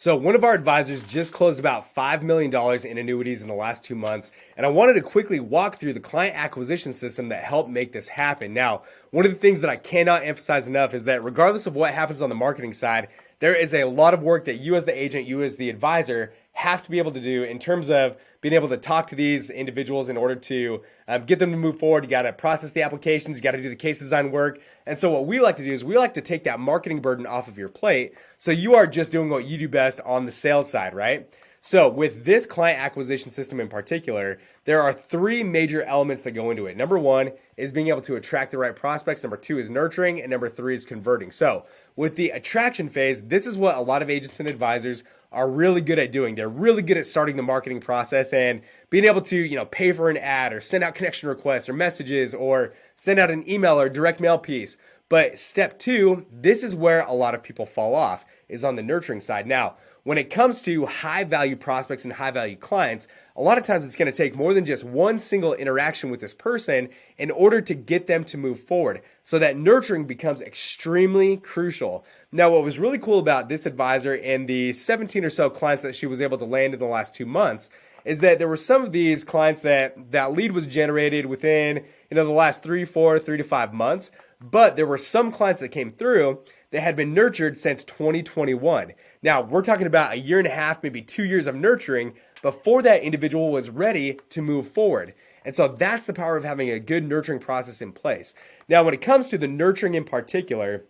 So one of our advisors just closed about $5 million in annuities in the last 2 months, and I wanted to quickly walk through the client acquisition system that helped make this happen. Now, one of the things that I cannot emphasize enough is that regardless of what happens on the marketing side, there is a lot of work that you as the agent, you as the advisor, have to be able to do in terms of being able to talk to these individuals in order to get them to move forward. You got to process the applications, you got to do the case design work. And so what we like to do is we like to take that marketing burden off of your plate so you are just doing what you do best on the sales side, right? So with this client acquisition system in particular, there are three major elements that go into it. Number one is being able to attract the right prospects. Number two is nurturing. And number three is converting. So with the attraction phase, this is what a lot of agents and advisors are really good at doing. They're really good at starting the marketing process and being able to, pay for an ad or send out connection requests or messages or send out an email or direct mail piece. But step two, this is where a lot of people fall off, is on the nurturing side. Now, when it comes to high value prospects and high value clients, a lot of times it's going to take more than just one single interaction with this person in order to get them to move forward. So that nurturing becomes extremely crucial. Now, what was really cool about this advisor and the 17 or so clients that she was able to land in the last 2 months is that there were some of these clients that lead was generated within, the last 3 to 5 months. But there were some clients that came through that had been nurtured since 2021. Now, we're talking about a year and a half, maybe 2 years of nurturing before that individual was ready to move forward. And so that's the power of having a good nurturing process in place. Now, when it comes to the nurturing in particular,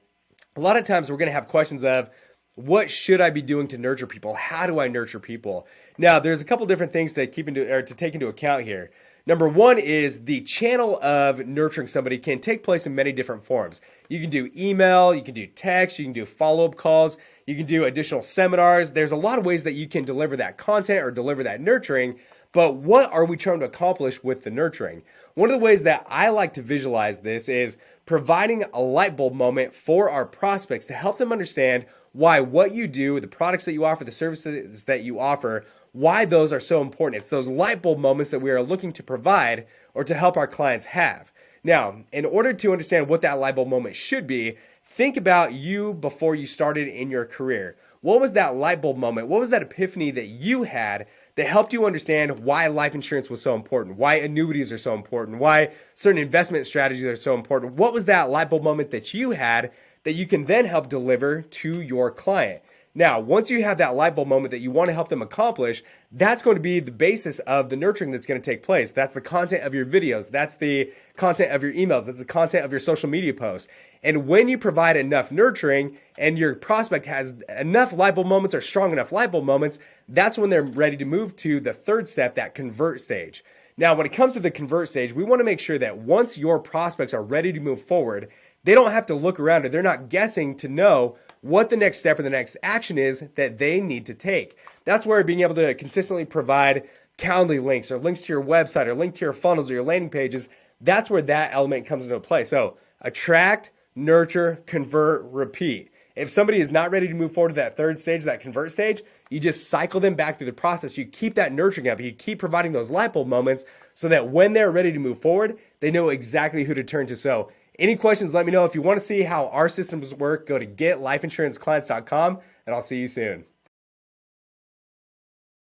a lot of times we're going to have questions of, what should I be doing to nurture people? How do I nurture people? Now, there's a couple different things to take into account here. Number one is the channel of nurturing somebody can take place in many different forms. You can do email, you can do text, you can do follow-up calls, you can do additional seminars. There's a lot of ways that you can deliver that content or deliver that nurturing, but what are we trying to accomplish with the nurturing? One of the ways that I like to visualize this is providing a light bulb moment for our prospects to help them understand why what you do, the products that you offer, the services that you offer, why those are so important. It's those light bulb moments that we are looking to provide or to help our clients have. Now, in order to understand what that light bulb moment should be, think about you before you started in your career. What was that light bulb moment? What was that epiphany that you had that helped you understand why life insurance was so important, why annuities are so important, why certain investment strategies are so important? What was that light bulb moment that you had that you can then help deliver to your client? Now, once you have that light bulb moment that you want to help them accomplish, that's going to be the basis of the nurturing that's going to take place. That's the content of your videos. That's the content of your emails. That's the content of your social media posts. And when you provide enough nurturing and your prospect has enough light bulb moments or strong enough light bulb moments, that's when they're ready to move to the third step, that convert stage. Now, when it comes to the convert stage, we want to make sure that once your prospects are ready to move forward, they don't have to look around or they're not guessing to know what the next step or the next action is that they need to take. That's where being able to consistently provide Calendly links or links to your website or link to your funnels or your landing pages, that's where that element comes into play. So attract, nurture, convert, repeat. If somebody is not ready to move forward to that third stage, that convert stage, you just cycle them back through the process. You keep that nurturing up. You keep providing those light bulb moments so that when they're ready to move forward, they know exactly who to turn to. So any questions, let me know. If you want to see how our systems work, go to getlifeinsuranceclients.com, and I'll see you soon.